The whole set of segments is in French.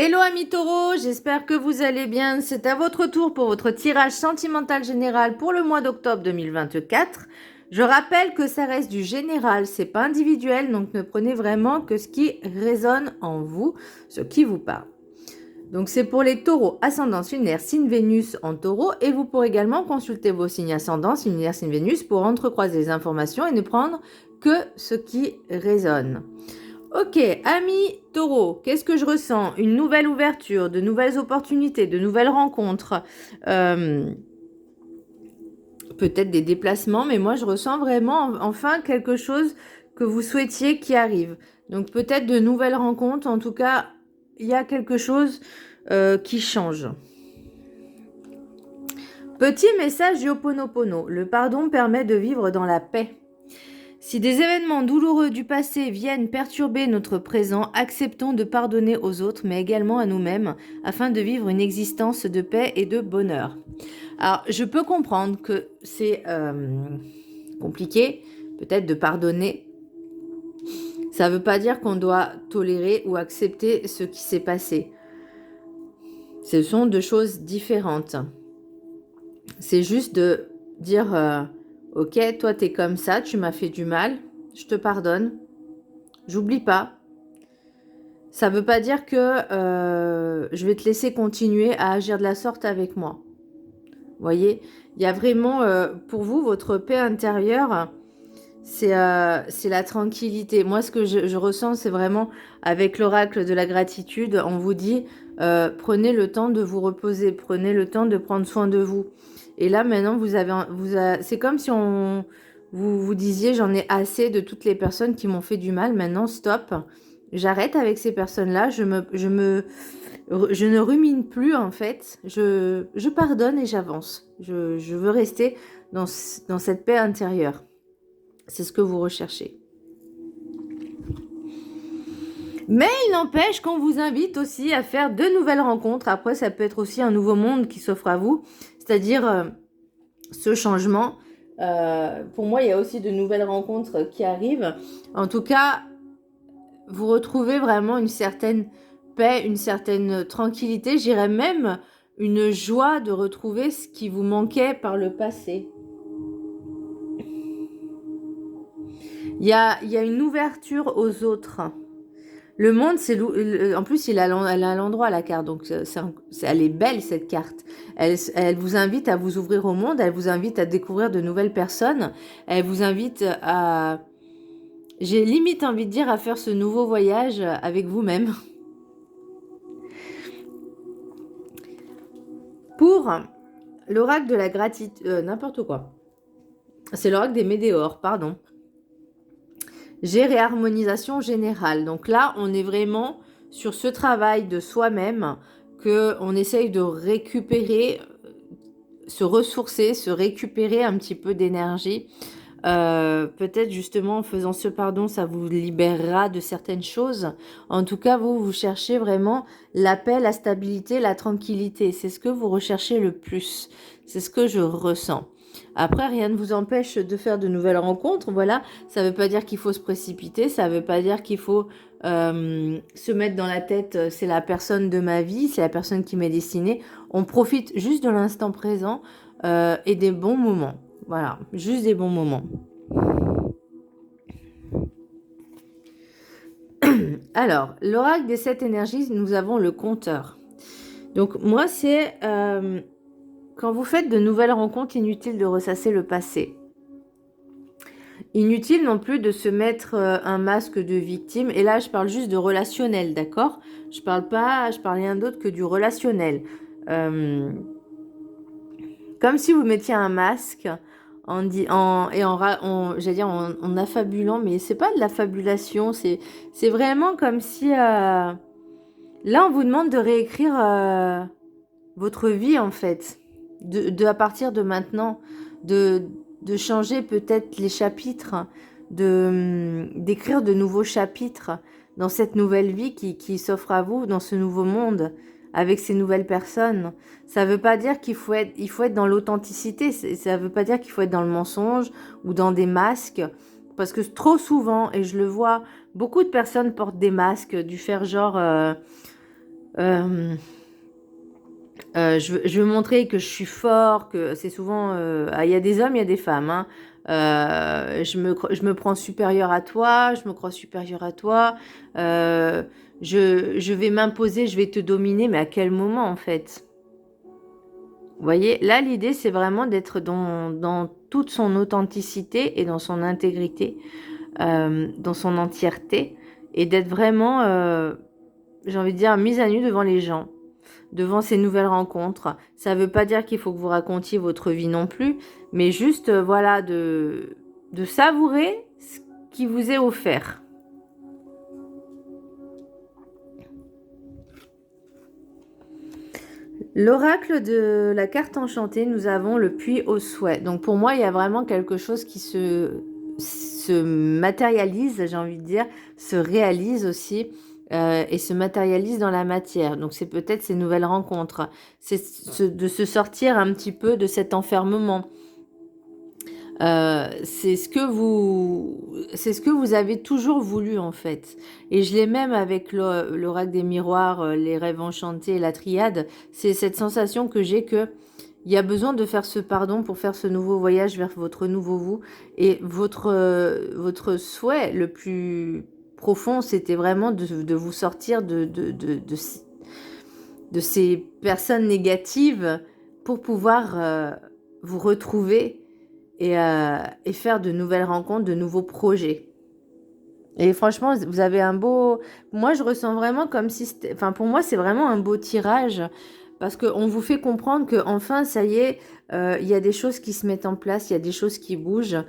Hello amis taureaux, j'espère que vous allez bien. C'est à votre tour pour votre tirage sentimental général pour le mois d'octobre 2024. Je rappelle que ça reste du général, c'est pas individuel, donc ne prenez vraiment que ce qui résonne en vous, ce qui vous parle. Donc c'est pour les taureaux, ascendant lunaire, signe Vénus en taureau, et vous pourrez également consulter vos signes ascendants, signe lunaire, signe Vénus, pour entrecroiser les informations et ne prendre que ce qui résonne. Ok, amis taureau, qu'est-ce que je ressens? Une nouvelle ouverture, de nouvelles opportunités, de nouvelles rencontres, peut-être des déplacements, mais moi je ressens vraiment enfin quelque chose que vous souhaitiez qui arrive. Donc peut-être de nouvelles rencontres, en tout cas, il y a quelque chose qui change. Petit message du Ho'oponopono, le pardon permet de vivre dans la paix. Si des événements douloureux du passé viennent perturber notre présent, acceptons de pardonner aux autres, mais également à nous-mêmes, afin de vivre une existence de paix et de bonheur. Alors, je peux comprendre que c'est compliqué, peut-être de pardonner. Ça ne veut pas dire qu'on doit tolérer ou accepter ce qui s'est passé. Ce sont deux choses différentes. C'est juste de dire... ok, toi t'es comme ça, tu m'as fait du mal, je te pardonne, j'oublie pas. Ça veut pas dire que je vais te laisser continuer à agir de la sorte avec moi. Vous voyez, il y a vraiment pour vous, votre paix intérieure, c'est la tranquillité. Moi, ce que je ressens, c'est vraiment avec l'oracle de la gratitude, on vous dit, prenez le temps de vous reposer, prenez le temps de prendre soin de vous. Et là, maintenant, c'est comme si vous disiez, j'en ai assez de toutes les personnes qui m'ont fait du mal. Maintenant, stop. J'arrête avec ces personnes-là. Je ne rumine plus, en fait. Je pardonne et j'avance. Je veux rester dans cette paix intérieure. C'est ce que vous recherchez. Mais il n'empêche qu'on vous invite aussi à faire de nouvelles rencontres. Après, ça peut être aussi un nouveau monde qui s'offre à vous. C'est-à-dire ce changement. Pour moi, il y a aussi de nouvelles rencontres qui arrivent. En tout cas, vous retrouvez vraiment une certaine paix, une certaine tranquillité. J'irais même une joie de retrouver ce qui vous manquait par le passé. Il y a une ouverture aux autres. Le monde, en plus, elle a l'endroit, la carte. Donc, elle est belle, cette carte. Elle vous invite à vous ouvrir au monde. Elle vous invite à découvrir de nouvelles personnes. Elle vous invite à... J'ai limite envie de dire à faire ce nouveau voyage avec vous-même. Pour l'oracle de la gratitude... n'importe quoi. C'est l'oracle des météores, pardon. J'ai réharmonisation générale. Donc là, on est vraiment sur ce travail de soi-même qu'on essaye de récupérer, se ressourcer, se récupérer un petit peu d'énergie. Peut-être justement en faisant ce pardon, ça vous libérera de certaines choses. En tout cas, vous cherchez vraiment la paix, la stabilité, la tranquillité. C'est ce que vous recherchez le plus. C'est ce que je ressens. Après, rien ne vous empêche de faire de nouvelles rencontres. Voilà, ça ne veut pas dire qu'il faut se précipiter. Ça ne veut pas dire qu'il faut se mettre dans la tête, c'est la personne de ma vie, c'est la personne qui m'est destinée. On profite juste de l'instant présent et des bons moments. Voilà, juste des bons moments. Alors, l'oracle des 7 énergies, nous avons le compteur. Donc, moi, c'est quand vous faites de nouvelles rencontres, inutile de ressasser le passé. Inutile non plus de se mettre un masque de victime. Et là, je parle juste de relationnel, d'accord? Je parle rien d'autre que du relationnel. Comme si vous mettiez un masque j'allais dire en affabulant, mais c'est pas de l'affabulation, c'est vraiment comme si là on vous demande de réécrire votre vie en fait, à partir de maintenant, de changer peut-être les chapitres, d'écrire de nouveaux chapitres dans cette nouvelle vie qui s'offre à vous, dans ce nouveau monde, avec ces nouvelles personnes. Ça ne veut pas dire qu'il faut être dans l'authenticité, ça ne veut pas dire qu'il faut être dans le mensonge ou dans des masques, parce que trop souvent, et je le vois, beaucoup de personnes portent des masques, du faire genre... Je veux montrer que je suis fort, que c'est souvent... il y a des hommes, il y a des femmes. Hein. Je me prends supérieur à toi, je me crois supérieur à toi. Je vais m'imposer, je vais te dominer, mais à quel moment en fait? Vous voyez, là l'idée c'est vraiment d'être dans toute son authenticité et dans son intégrité, dans son entièreté, et d'être vraiment, j'ai envie de dire, mise à nu devant les gens, devant ces nouvelles rencontres. Ça ne veut pas dire qu'il faut que vous racontiez votre vie non plus, mais juste, voilà, de savourer ce qui vous est offert. L'oracle de la carte enchantée, nous avons le puits au souhait. Donc pour moi, il y a vraiment quelque chose qui se matérialise, j'ai envie de dire, se réalise aussi, et se matérialise dans la matière. Donc c'est peut-être ces nouvelles rencontres. C'est de se sortir un petit peu de cet enfermement. C'est ce que vous avez toujours voulu en fait. Et je l'ai même avec l'oracle des miroirs, les rêves enchantés et la triade. C'est cette sensation que j'ai que il y a besoin de faire ce pardon pour faire ce nouveau voyage vers votre nouveau vous. Et votre souhait le plus profond, c'était vraiment de vous sortir de ces personnes négatives pour pouvoir vous retrouver et faire de nouvelles rencontres, de nouveaux projets. Et franchement, vous avez un beau... Moi, je ressens vraiment comme si... Enfin, pour moi, c'est vraiment un beau tirage parce qu'on vous fait comprendre que enfin, ça y est, il y a des choses qui se mettent en place, il y a des choses qui bougent.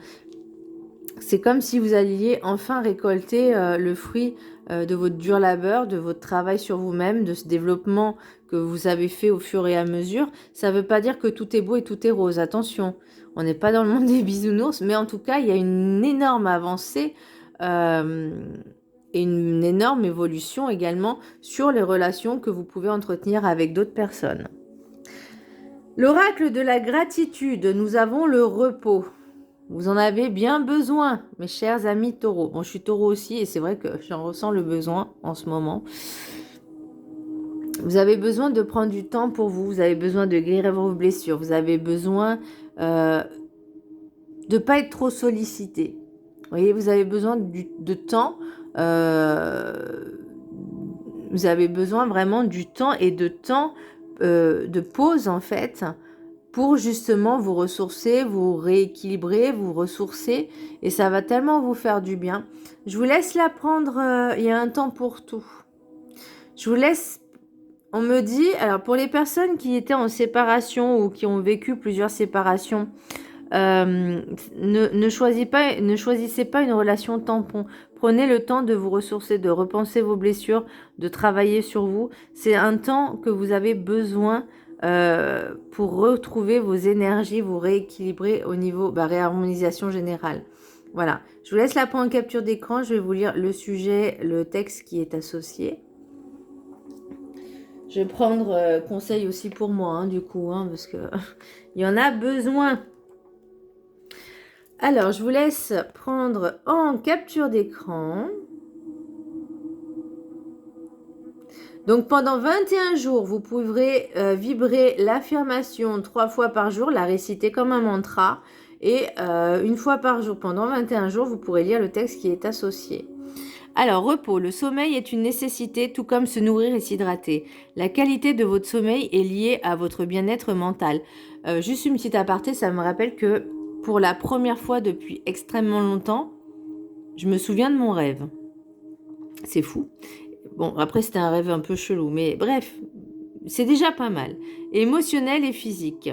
C'est comme si vous alliez enfin récolter le fruit de votre dur labeur, de votre travail sur vous-même, de ce développement que vous avez fait au fur et à mesure. Ça ne veut pas dire que tout est beau et tout est rose. Attention, on n'est pas dans le monde des bisounours, mais en tout cas, il y a une énorme avancée et une énorme évolution également sur les relations que vous pouvez entretenir avec d'autres personnes. L'oracle de la gratitude, nous avons le repos. Vous en avez bien besoin, mes chers amis taureaux. Bon, je suis taureau aussi et c'est vrai que j'en ressens le besoin en ce moment. Vous avez besoin de prendre du temps pour vous. Vous avez besoin de guérir vos blessures. Vous avez besoin de ne pas être trop sollicité. Vous voyez, vous avez besoin de temps. Vous avez besoin vraiment du temps et de temps de pause en fait, pour justement vous ressourcer, vous rééquilibrer, vous ressourcer. Et ça va tellement vous faire du bien. Je vous laisse la prendre, il y a un temps pour tout. Je vous laisse, on me dit, alors pour les personnes qui étaient en séparation ou qui ont vécu plusieurs séparations, ne choisissez pas une relation tampon. Prenez le temps de vous ressourcer, de repenser vos blessures, de travailler sur vous. C'est un temps que vous avez besoin pour retrouver vos énergies, vous rééquilibrer au niveau réharmonisation générale. Voilà, je vous laisse la prendre en capture d'écran. Je vais vous lire le sujet, le texte qui est associé. Je vais prendre conseil aussi pour moi, hein, du coup, hein, parce que il y en a besoin. Alors, je vous laisse prendre en capture d'écran. Donc, pendant 21 jours, vous pourrez vibrer l'affirmation 3 fois par jour, la réciter comme un mantra. Et une fois par jour, pendant 21 jours, vous pourrez lire le texte qui est associé. Alors, repos. Le sommeil est une nécessité, tout comme se nourrir et s'hydrater. La qualité de votre sommeil est liée à votre bien-être mental. Juste une petite aparté, ça me rappelle que pour la première fois depuis extrêmement longtemps, je me souviens de mon rêve. C'est fou. Bon, après, c'était un rêve un peu chelou, mais bref, c'est déjà pas mal. Émotionnel et physique.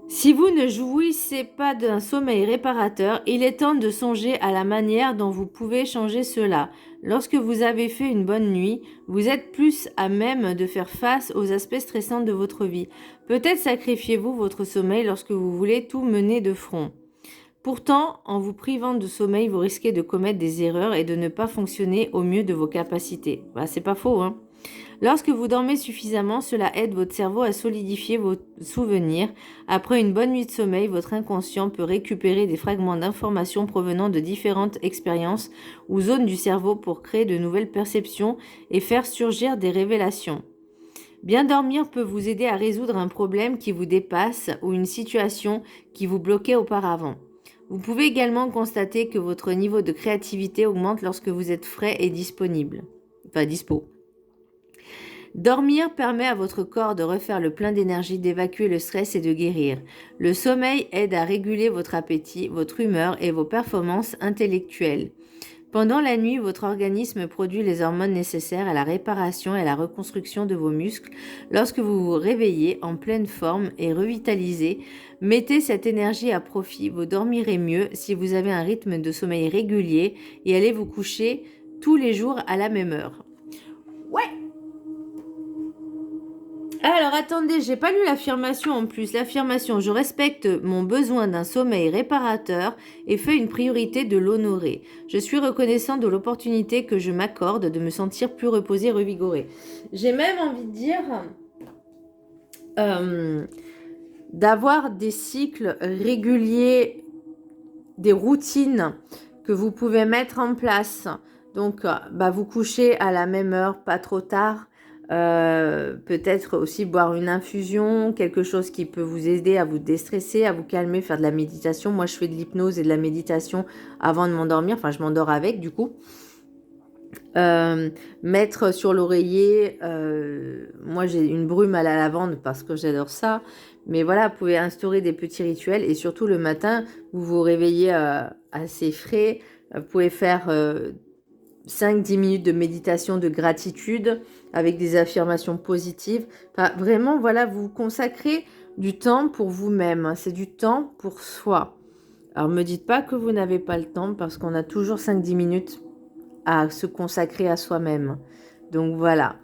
Si vous ne jouissez pas d'un sommeil réparateur, il est temps de songer à la manière dont vous pouvez changer cela. Lorsque vous avez fait une bonne nuit, vous êtes plus à même de faire face aux aspects stressants de votre vie. Peut-être sacrifiez-vous votre sommeil lorsque vous voulez tout mener de front. Pourtant, en vous privant de sommeil, vous risquez de commettre des erreurs et de ne pas fonctionner au mieux de vos capacités. C'est pas faux, hein. Lorsque vous dormez suffisamment, cela aide votre cerveau à solidifier vos souvenirs. Après une bonne nuit de sommeil, votre inconscient peut récupérer des fragments d'informations provenant de différentes expériences ou zones du cerveau pour créer de nouvelles perceptions et faire surgir des révélations. Bien dormir peut vous aider à résoudre un problème qui vous dépasse ou une situation qui vous bloquait auparavant. Vous pouvez également constater que votre niveau de créativité augmente lorsque vous êtes frais et disponible. Enfin, dispo. Dormir permet à votre corps de refaire le plein d'énergie, d'évacuer le stress et de guérir. Le sommeil aide à réguler votre appétit, votre humeur et vos performances intellectuelles. Pendant la nuit, votre organisme produit les hormones nécessaires à la réparation et à la reconstruction de vos muscles. Lorsque vous vous réveillez en pleine forme et revitalisé, mettez cette énergie à profit. Vous dormirez mieux si vous avez un rythme de sommeil régulier et allez vous coucher tous les jours à la même heure. Ouais! Alors attendez, j'ai pas lu l'affirmation en plus. L'affirmation, je respecte mon besoin d'un sommeil réparateur et fais une priorité de l'honorer. Je suis reconnaissant de l'opportunité que je m'accorde de me sentir plus reposé, revigoré. J'ai même envie de dire d'avoir des cycles réguliers, des routines que vous pouvez mettre en place. Donc, vous couchez à la même heure, pas trop tard. Peut-être aussi boire une infusion, quelque chose qui peut vous aider à vous déstresser, à vous calmer, faire de la méditation. Moi, je fais de l'hypnose et de la méditation avant de m'endormir. Enfin, je m'endors avec, du coup. Mettre sur l'oreiller, moi j'ai une brume à la lavande parce que j'adore ça. Mais voilà, vous pouvez instaurer des petits rituels et surtout le matin, vous vous réveillez assez frais. Vous pouvez faire 5-10 minutes de méditation de gratitude avec des affirmations positives. Enfin, vraiment, voilà, vous vous consacrez du temps pour vous-même. C'est du temps pour soi. Alors, ne me dites pas que vous n'avez pas le temps parce qu'on a toujours 5-10 minutes à se consacrer à soi-même. Donc, voilà.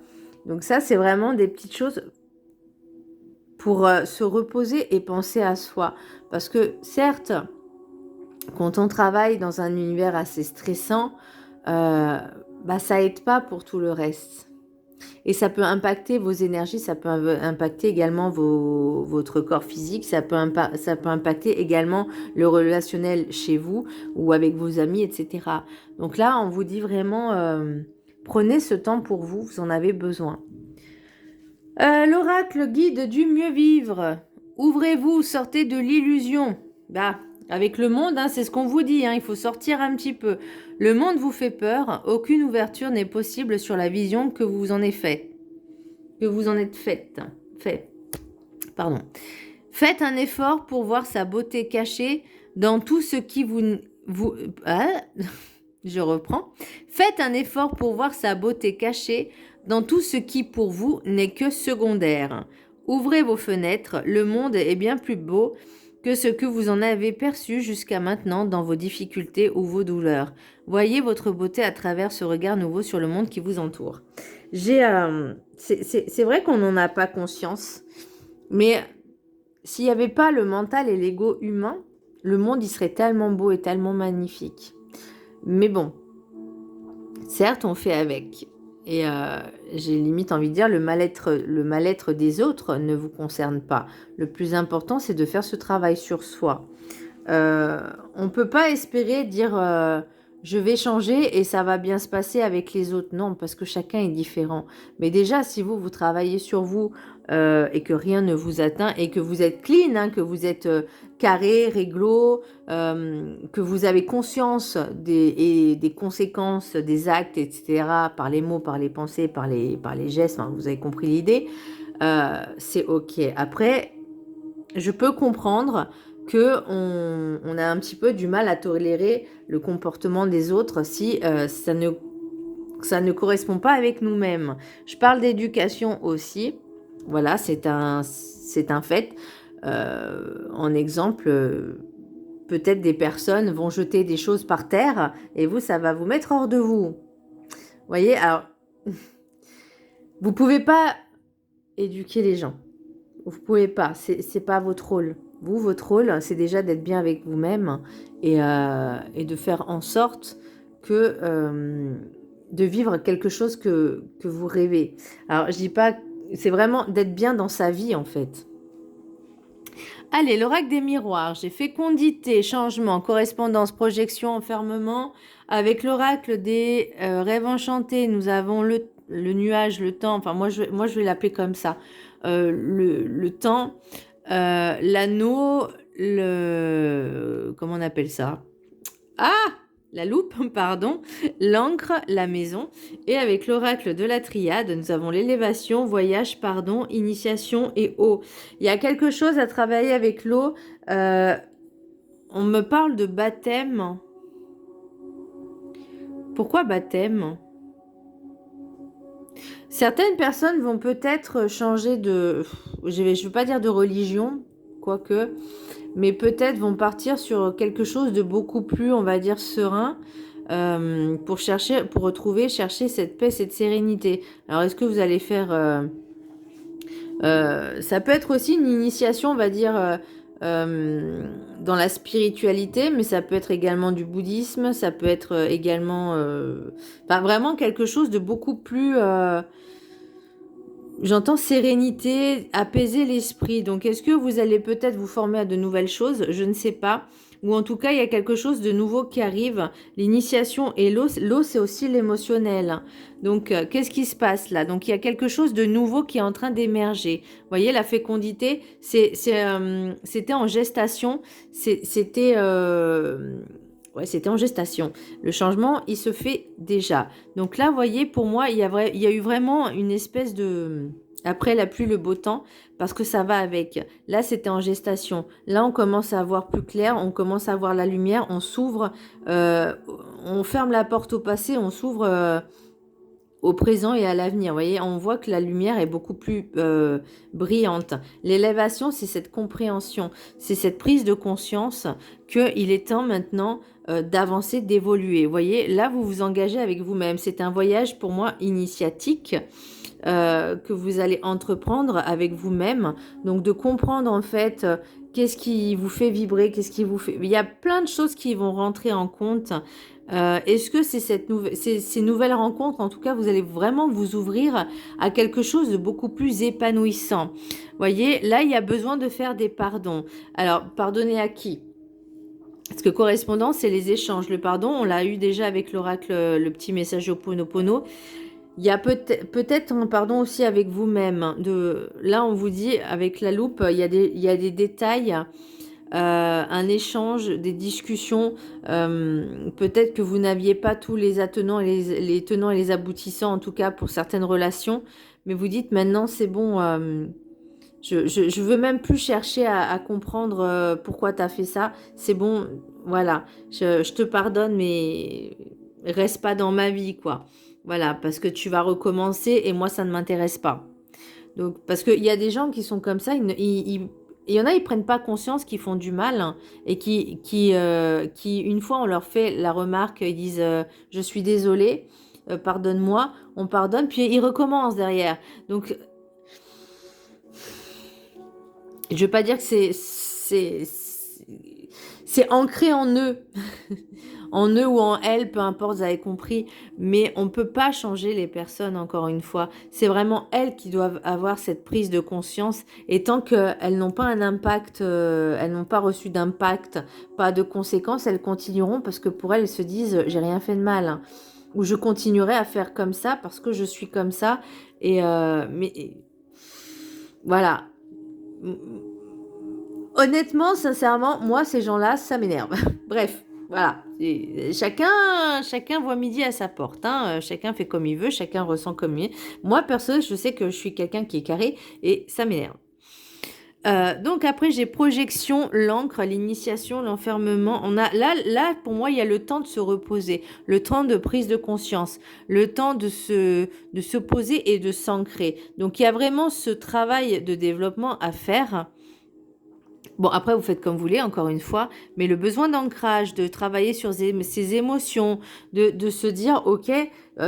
Donc, ça, c'est vraiment des petites choses pour se reposer et penser à soi. Parce que, certes, quand on travaille dans un univers assez stressant, ça aide pas pour tout le reste. Et ça peut impacter vos énergies, ça peut impacter également votre corps physique, ça peut impacter également le relationnel chez vous ou avec vos amis, etc. Donc là, on vous dit vraiment, prenez ce temps pour vous, vous en avez besoin. L'oracle guide du mieux vivre. Ouvrez-vous, sortez de l'illusion. Avec le monde, c'est ce qu'on vous dit, il faut sortir un petit peu. Le monde vous fait peur, aucune ouverture n'est possible sur la vision que vous en êtes faite. Pardon. Faites un effort pour voir sa beauté cachée dans tout ce qui je reprends. Faites un effort pour voir sa beauté cachée dans tout ce qui pour vous n'est que secondaire. Ouvrez vos fenêtres, le monde est bien plus beau que ce que vous en avez perçu jusqu'à maintenant dans vos difficultés ou vos douleurs. Voyez votre beauté à travers ce regard nouveau sur le monde qui vous entoure. C'est vrai qu'on n'en a pas conscience, mais s'il n'y avait pas le mental et l'ego humain, le monde il serait tellement beau et tellement magnifique. Mais bon, certes, on fait avec. Et j'ai limite envie de dire, le mal-être des autres ne vous concerne pas. Le plus important, c'est de faire ce travail sur soi. On ne peut pas espérer dire je vais changer et ça va bien se passer avec les autres. Non, parce que chacun est différent. Mais déjà, si vous travaillez sur vous et que rien ne vous atteint et que vous êtes clean, que vous êtes carré, réglo, que vous avez conscience des conséquences des actes, etc., par les mots, par les pensées, par les gestes, vous avez compris l'idée, c'est ok. Après, je peux comprendre qu'on a un petit peu du mal à tolérer le comportement des autres si ça ne correspond pas avec nous-mêmes. Je parle d'éducation aussi. Voilà, c'est un fait. En exemple, peut-être des personnes vont jeter des choses par terre et vous, ça va vous mettre hors de vous. Vous voyez, alors, vous pouvez pas éduquer les gens. Vous pouvez pas, c'est pas votre rôle. Votre rôle, c'est déjà d'être bien avec vous-même et de faire en sorte que vivre quelque chose que vous rêvez. Alors, je dis pas, c'est vraiment d'être bien dans sa vie, en fait. Allez, l'oracle des miroirs. J'ai fécondité, changement, correspondance, projection, enfermement. Avec l'oracle des rêves enchantés, nous avons le nuage, le temps. Enfin, moi, je vais l'appeler comme ça. Le temps, l'anneau, comment on appelle ça? Ah! La loupe, pardon, l'encre, la maison. Et avec l'oracle de la triade, nous avons l'élévation, voyage, pardon, initiation et eau. Il y a quelque chose à travailler avec l'eau. On me parle de baptême. Pourquoi baptême? Certaines personnes vont peut-être changer de... Je ne veux pas dire de religion, quoique... mais peut-être vont partir sur quelque chose de beaucoup plus, on va dire, serein, pour chercher cette paix, cette sérénité. Alors, est-ce que vous allez faire... ça peut être aussi une initiation, on va dire, dans la spiritualité, mais ça peut être également du bouddhisme, ça peut être également... enfin, vraiment quelque chose de beaucoup plus... J'entends sérénité, apaiser l'esprit. Donc, est-ce que vous allez peut-être vous former à de nouvelles choses? Je ne sais pas. Ou en tout cas, il y a quelque chose de nouveau qui arrive. L'initiation et l'eau, c'est aussi l'émotionnel. Donc, qu'est-ce qui se passe là? Donc, il y a quelque chose de nouveau qui est en train d'émerger. Vous voyez, la fécondité, c'était en gestation. C'était... Ouais, c'était en gestation. Le changement, il se fait déjà. Donc là, vous voyez, pour moi, il y a eu vraiment une espèce de... Après la pluie, le beau temps, parce que ça va avec. Là, c'était en gestation. Là, on commence à voir plus clair, on commence à voir la lumière, on s'ouvre, on ferme la porte au passé, on s'ouvre au présent et à l'avenir. Vous voyez, on voit que la lumière est beaucoup plus brillante. L'élévation, c'est cette compréhension, c'est cette prise de conscience qu'il est temps maintenant d'avancer, d'évoluer. Vous voyez, là, vous vous engagez avec vous-même. C'est un voyage, pour moi, initiatique que vous allez entreprendre avec vous-même. Donc, de comprendre, en fait, qu'est-ce qui vous fait vibrer, qu'est-ce qui vous fait... Il y a plein de choses qui vont rentrer en compte. Est-ce que c'est ces nouvelles rencontres, en tout cas, vous allez vraiment vous ouvrir à quelque chose de beaucoup plus épanouissant. Vous voyez, là, il y a besoin de faire des pardons. Alors, pardonner à qui? Parce que correspondance, c'est les échanges. Le pardon, on l'a eu déjà avec l'oracle, le petit message Ho'oponopono. Il y a peut-être un pardon aussi avec vous-même. Là, on vous dit, avec la loupe, il y a des détails, un échange, des discussions. Peut-être que vous n'aviez pas tous les attenants et les tenants et les aboutissants, en tout cas pour certaines relations. Mais vous dites, maintenant, c'est bon... je veux même plus chercher à comprendre pourquoi tu as fait ça. C'est bon, voilà. Je te pardonne, mais reste pas dans ma vie, quoi. Voilà, parce que tu vas recommencer et moi, ça ne m'intéresse pas. Donc, parce qu'il y a des gens qui sont comme ça, il y en a, ils prennent pas conscience qu'ils font du mal hein, et qui, une fois on leur fait la remarque, ils disent je suis désolé, pardonne-moi, on pardonne, puis ils recommencent derrière. Donc, je veux pas dire que c'est ancré en eux, en eux ou en elles, peu importe, vous avez compris, mais on peut pas changer les personnes, encore une fois. C'est vraiment elles qui doivent avoir cette prise de conscience, et tant qu'elles n'ont pas un impact, elles n'ont pas reçu d'impact, pas de conséquences, elles continueront parce que pour elles se disent, j'ai rien fait de mal, hein, ou je continuerai à faire comme ça parce que je suis comme ça, mais voilà. Honnêtement, sincèrement, moi, ces gens-là, ça m'énerve. Bref, voilà. Chacun voit midi à sa porte. Hein. Chacun fait comme il veut, chacun ressent comme il veut. Moi, perso, je sais que je suis quelqu'un qui est carré et ça m'énerve. Donc après, j'ai projection, l'encre, l'initiation, l'enfermement. Là, pour moi, il y a le temps de se reposer, le temps de prise de conscience, le temps de se poser et de s'ancrer. Donc, il y a vraiment ce travail de développement à faire. Bon, après, vous faites comme vous voulez, encore une fois, mais le besoin d'ancrage, de travailler sur ses émotions, de se dire, ok,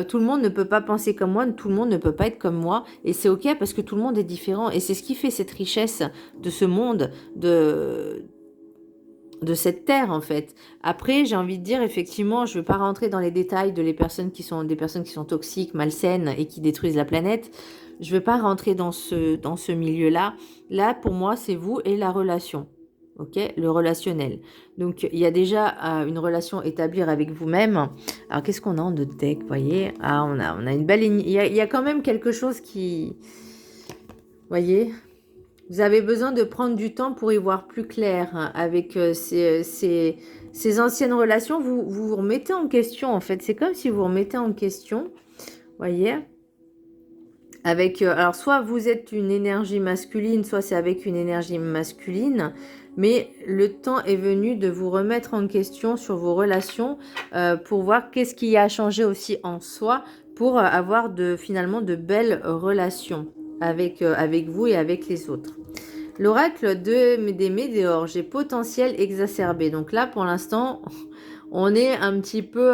tout le monde ne peut pas penser comme moi, tout le monde ne peut pas être comme moi, et c'est ok parce que tout le monde est différent, et c'est ce qui fait cette richesse de ce monde, de cette terre en fait. Après, j'ai envie de dire effectivement, je ne veux pas rentrer dans les détails de des personnes qui sont toxiques, malsaines et qui détruisent la planète. Je ne veux pas rentrer dans ce milieu-là. Là, pour moi, c'est vous et la relation. Ok, le relationnel. Donc, il y a déjà une relation établie avec vous-même. Alors, qu'est-ce qu'on a en notre deck, vous voyez? Ah, on a une belle... Il y a quand même quelque chose qui... Vous voyez? Vous avez besoin de prendre du temps pour y voir plus clair hein, avec ces anciennes relations. Vous remettez en question, en fait. C'est comme si vous remettez en question, voyez, avec, alors, soit vous êtes une énergie masculine, soit c'est avec une énergie masculine, mais le temps est venu de vous remettre en question sur vos relations pour voir qu'est-ce qui a changé aussi en soi pour avoir finalement de belles relations avec vous et avec les autres. L'oracle des météores, j'ai potentiel exacerbé. Donc là, pour l'instant, on est un petit peu...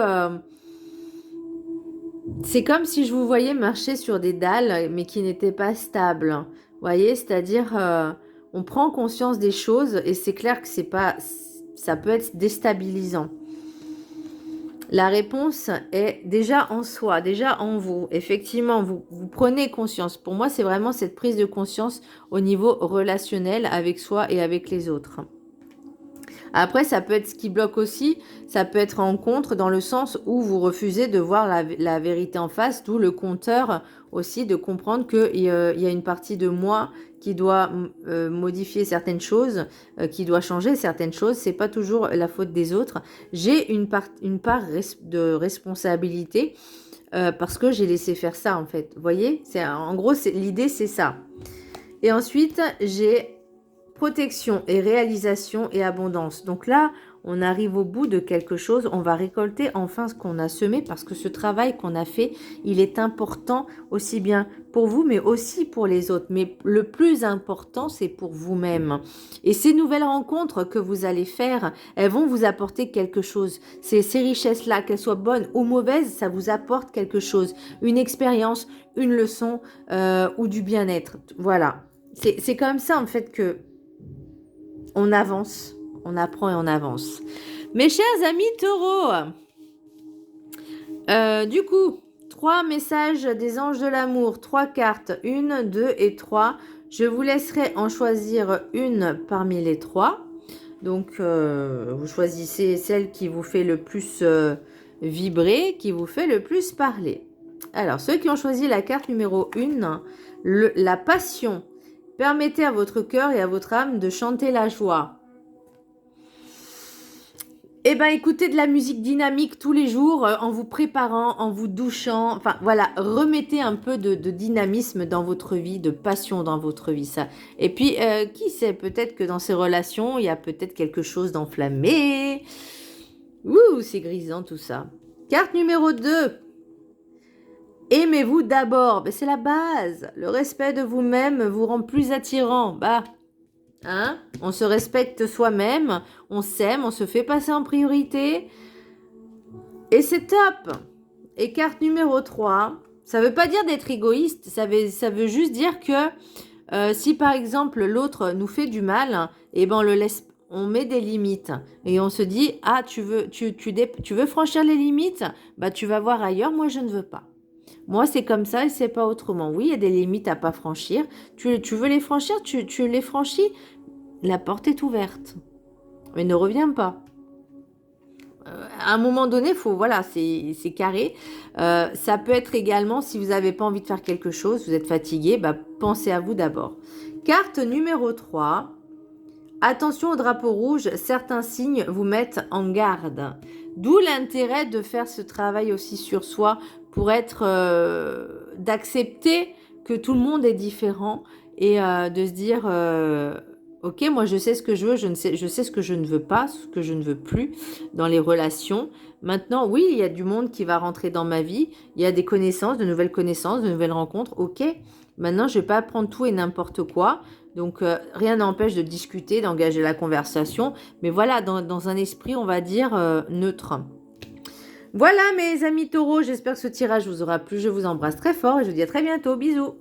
c'est comme si je vous voyais marcher sur des dalles, mais qui n'étaient pas stables. Vous voyez, c'est-à-dire, on prend conscience des choses et c'est clair que c'est pas... ça peut être déstabilisant. La réponse est déjà en soi, déjà en vous. Effectivement, vous prenez conscience. Pour moi, c'est vraiment cette prise de conscience au niveau relationnel avec soi et avec les autres. Après, ça peut être ce qui bloque aussi, ça peut être en contre dans le sens où vous refusez de voir la vérité en face, d'où le compteur aussi, de comprendre qu'il y a une partie de moi qui doit modifier certaines choses, qui doit changer certaines choses. C'est pas toujours la faute des autres. J'ai une part de responsabilité parce que j'ai laissé faire ça en fait. Vous voyez, en gros, l'idée c'est ça. Et ensuite, j'ai protection et réalisation et abondance. Donc là, on arrive au bout de quelque chose. On va récolter enfin ce qu'on a semé parce que ce travail qu'on a fait, il est important aussi bien pour vous, mais aussi pour les autres. Mais le plus important, c'est pour vous-même. Et ces nouvelles rencontres que vous allez faire, elles vont vous apporter quelque chose. Ces richesses-là, qu'elles soient bonnes ou mauvaises, ça vous apporte quelque chose. Une expérience, une leçon ou du bien-être. Voilà. C'est comme ça, en fait, que on avance, on apprend et on avance. Mes chers amis taureaux, du coup, 3 messages des anges de l'amour, 3 cartes, 1, 2 et 3. Je vous laisserai en choisir une parmi les 3. Donc, vous choisissez celle qui vous fait le plus vibrer, qui vous fait le plus parler. Alors, ceux qui ont choisi la carte numéro 1, la passion. Permettez à votre cœur et à votre âme de chanter la joie. Eh bien, écoutez de la musique dynamique tous les jours en vous préparant, en vous douchant. Enfin, voilà, remettez un peu de dynamisme dans votre vie, de passion dans votre vie. Ça. Et puis, qui sait, peut-être que dans ces relations, il y a peut-être quelque chose d'enflammé. Ouh, c'est grisant tout ça. Carte numéro 2. Aimez-vous d'abord, c'est la base. Le respect de vous-même vous rend plus attirant. Bah, hein? On se respecte soi-même, on s'aime, on se fait passer en priorité. Et c'est top. Et carte numéro 3, ça ne veut pas dire d'être égoïste, ça veut juste dire que si par exemple l'autre nous fait du mal, eh ben on le laisse, on met des limites et on se dit ah tu veux franchir les limites, bah tu vas voir ailleurs, moi je ne veux pas. Moi, c'est comme ça et c'est pas autrement. Oui, il y a des limites à pas franchir. Tu veux les franchir, tu les franchis. La porte est ouverte. Mais ne reviens pas. À un moment donné, voilà, c'est carré. Ça peut être également, si vous n'avez pas envie de faire quelque chose, vous êtes fatigué, bah, pensez à vous d'abord. Carte numéro 3. Attention au drapeau rouge, certains signes vous mettent en garde. D'où l'intérêt de faire ce travail aussi sur soi pour être d'accepter que tout le monde est différent et de se dire ok, moi je sais ce que je veux, je sais ce que je ne veux pas, ce que je ne veux plus dans les relations. Maintenant, oui, il y a du monde qui va rentrer dans ma vie, il y a des connaissances, de nouvelles rencontres, ok. Maintenant, je ne vais pas prendre tout et n'importe quoi. Donc, rien n'empêche de discuter, d'engager la conversation. Mais voilà, dans un esprit, on va dire, neutre. Voilà, mes amis taureaux, j'espère que ce tirage vous aura plu. Je vous embrasse très fort et je vous dis à très bientôt. Bisous.